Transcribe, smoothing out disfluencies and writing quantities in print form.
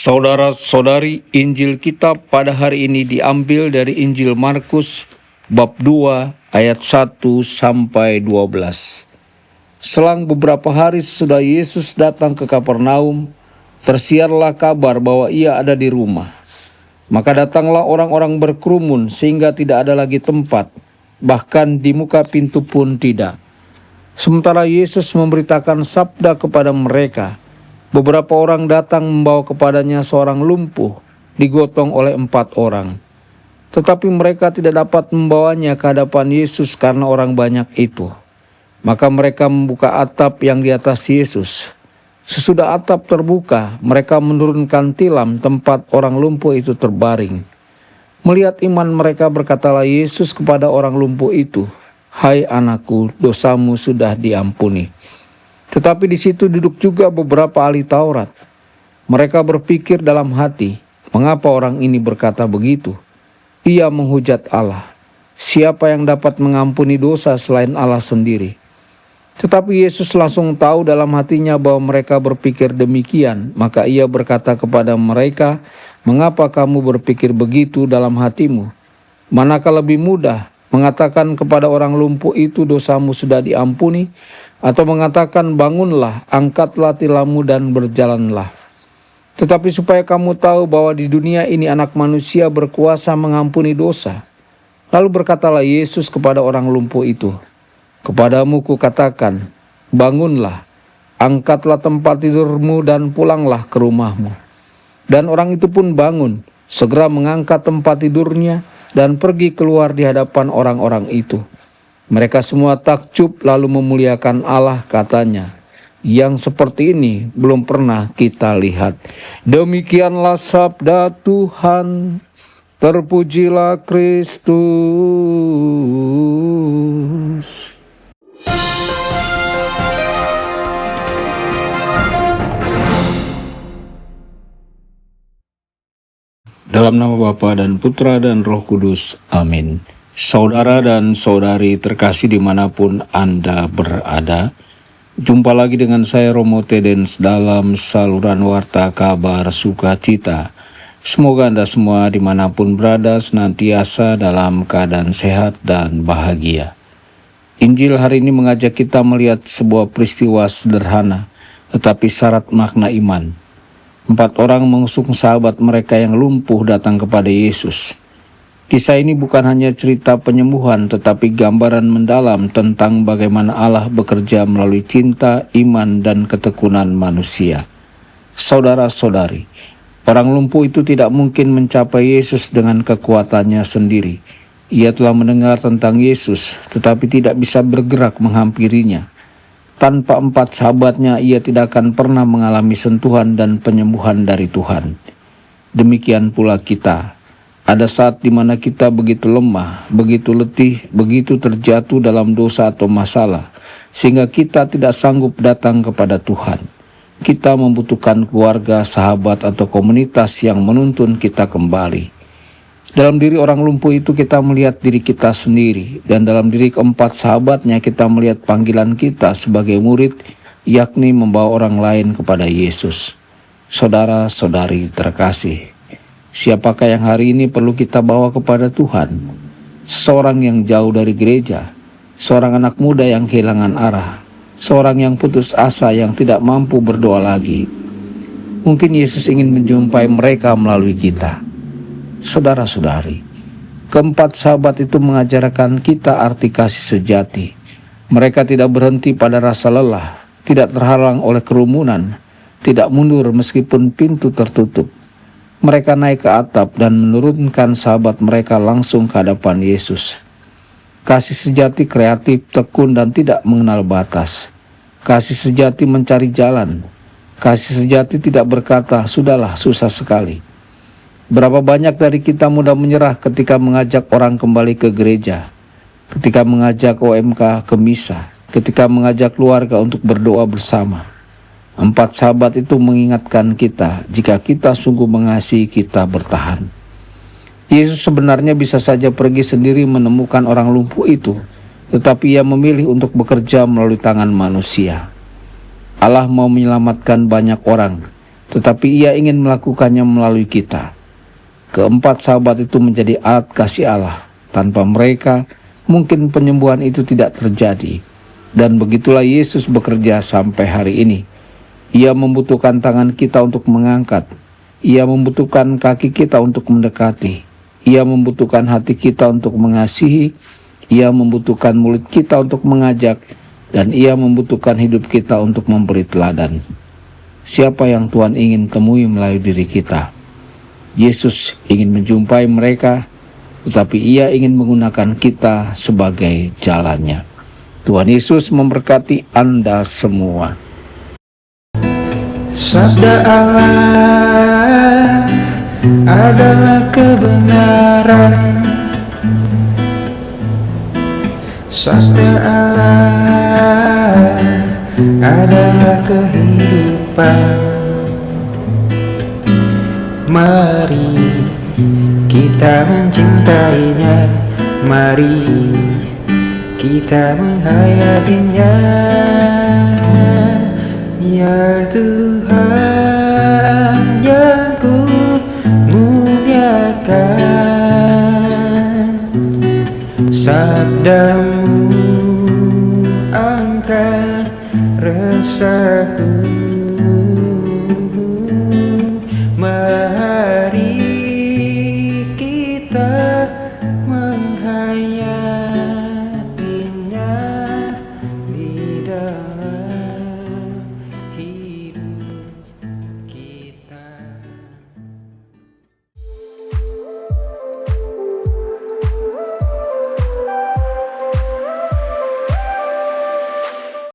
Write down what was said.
Saudara-saudari, Injil kita pada hari ini diambil dari Injil Markus bab 2 ayat 1 sampai 12. Selang beberapa hari sesudah Yesus datang ke Kapernaum, tersiarlah kabar bahwa ia ada di rumah. Maka datanglah orang-orang berkerumun sehingga tidak ada lagi tempat, bahkan di muka pintu pun tidak. Sementara Yesus memberitakan sabda kepada mereka, beberapa orang datang membawa kepadanya seorang lumpuh, digotong oleh 4 orang. Tetapi mereka tidak dapat membawanya ke hadapan Yesus karena orang banyak itu. Maka mereka membuka atap yang di atas Yesus. Sesudah atap terbuka, mereka menurunkan tilam tempat orang lumpuh itu terbaring. Melihat iman mereka, berkatalah Yesus kepada orang lumpuh itu, "Hai anakku, dosamu sudah diampuni." Tetapi di situ duduk juga beberapa ahli Taurat. Mereka berpikir dalam hati, mengapa orang ini berkata begitu? Ia menghujat Allah. Siapa yang dapat mengampuni dosa selain Allah sendiri? Tetapi Yesus langsung tahu dalam hatinya bahwa mereka berpikir demikian. Maka ia berkata kepada mereka, "Mengapa kamu berpikir begitu dalam hatimu? Manakah lebih mudah mengatakan kepada orang lumpuh itu, dosamu sudah diampuni, atau mengatakan, bangunlah, angkatlah tilammu dan berjalanlah? Tetapi supaya kamu tahu bahwa di dunia ini anak manusia berkuasa mengampuni dosa." Lalu berkatalah Yesus kepada orang lumpuh itu, "Kepadamu kukatakan, bangunlah, angkatlah tempat tidurmu dan pulanglah ke rumahmu." Dan orang itu pun bangun, segera mengangkat tempat tidurnya dan pergi keluar di hadapan orang-orang itu. Mereka semua takjub lalu memuliakan Allah, katanya, "Yang seperti ini belum pernah kita lihat." Demikianlah sabda Tuhan. Terpujilah Kristus. Dalam nama Bapa dan Putra dan Roh Kudus. Amin. Saudara dan saudari terkasih dimanapun Anda berada, jumpa lagi dengan saya Romo Tedens dalam saluran Warta Kabar Sukacita. Semoga Anda semua dimanapun berada senantiasa dalam keadaan sehat dan bahagia. Injil hari ini mengajak kita melihat sebuah peristiwa sederhana, tetapi syarat makna iman. 4 orang mengusung sahabat mereka yang lumpuh datang kepada Yesus. Kisah ini bukan hanya cerita penyembuhan, tetapi gambaran mendalam tentang bagaimana Allah bekerja melalui cinta, iman, dan ketekunan manusia. Saudara-saudari, orang lumpuh itu tidak mungkin mencapai Yesus dengan kekuatannya sendiri. Ia telah mendengar tentang Yesus, tetapi tidak bisa bergerak menghampirinya. Tanpa 4 sahabatnya, ia tidak akan pernah mengalami sentuhan dan penyembuhan dari Tuhan. Demikian pula kita. Ada saat di mana kita begitu lemah, begitu letih, begitu terjatuh dalam dosa atau masalah, sehingga kita tidak sanggup datang kepada Tuhan. Kita membutuhkan keluarga, sahabat, atau komunitas yang menuntun kita kembali. Dalam diri orang lumpuh itu kita melihat diri kita sendiri, dan dalam diri keempat sahabatnya kita melihat panggilan kita sebagai murid, yakni membawa orang lain kepada Yesus. Saudara-saudari terkasih, siapakah yang hari ini perlu kita bawa kepada Tuhan? Seseorang yang jauh dari gereja, seorang anak muda yang kehilangan arah, seorang yang putus asa yang tidak mampu berdoa lagi. Mungkin Yesus ingin menjumpai mereka melalui kita. Saudara-saudari, keempat sahabat itu mengajarkan kita arti kasih sejati. Mereka tidak berhenti pada rasa lelah, tidak terhalang oleh kerumunan, tidak mundur meskipun pintu tertutup. Mereka naik ke atap dan menurunkan sahabat mereka langsung ke hadapan Yesus. Kasih sejati kreatif, tekun, dan tidak mengenal batas. Kasih sejati mencari jalan. Kasih sejati tidak berkata, "Sudahlah, susah sekali." Berapa banyak dari kita mudah menyerah ketika mengajak orang kembali ke gereja, ketika mengajak OMK ke misa, ketika mengajak keluarga untuk berdoa bersama. 4 sahabat itu mengingatkan kita, jika kita sungguh mengasihi, kita bertahan. Yesus sebenarnya bisa saja pergi sendiri menemukan orang lumpuh itu, tetapi ia memilih untuk bekerja melalui tangan manusia. Allah mau menyelamatkan banyak orang, tetapi Ia ingin melakukannya melalui kita. Keempat sahabat itu menjadi alat kasih Allah. Tanpa mereka, mungkin penyembuhan itu tidak terjadi. Dan begitulah Yesus bekerja sampai hari ini. Ia membutuhkan tangan kita untuk mengangkat. Ia membutuhkan kaki kita untuk mendekati. Ia membutuhkan hati kita untuk mengasihi. Ia membutuhkan mulut kita untuk mengajak. Dan Ia membutuhkan hidup kita untuk memberi teladan. Siapa yang Tuhan ingin temui melalui diri kita? Yesus ingin menjumpai mereka, tetapi Ia ingin menggunakan kita sebagai jalannya. Tuhan Yesus memberkati Anda semua. Sabda Allah adalah kebenaran. Sabda Allah adalah kehidupan. Mari kita mencintainya, mari kita menghayatinya. Ya Tuhan yang ku muliakan, sabdamu angkat resahku.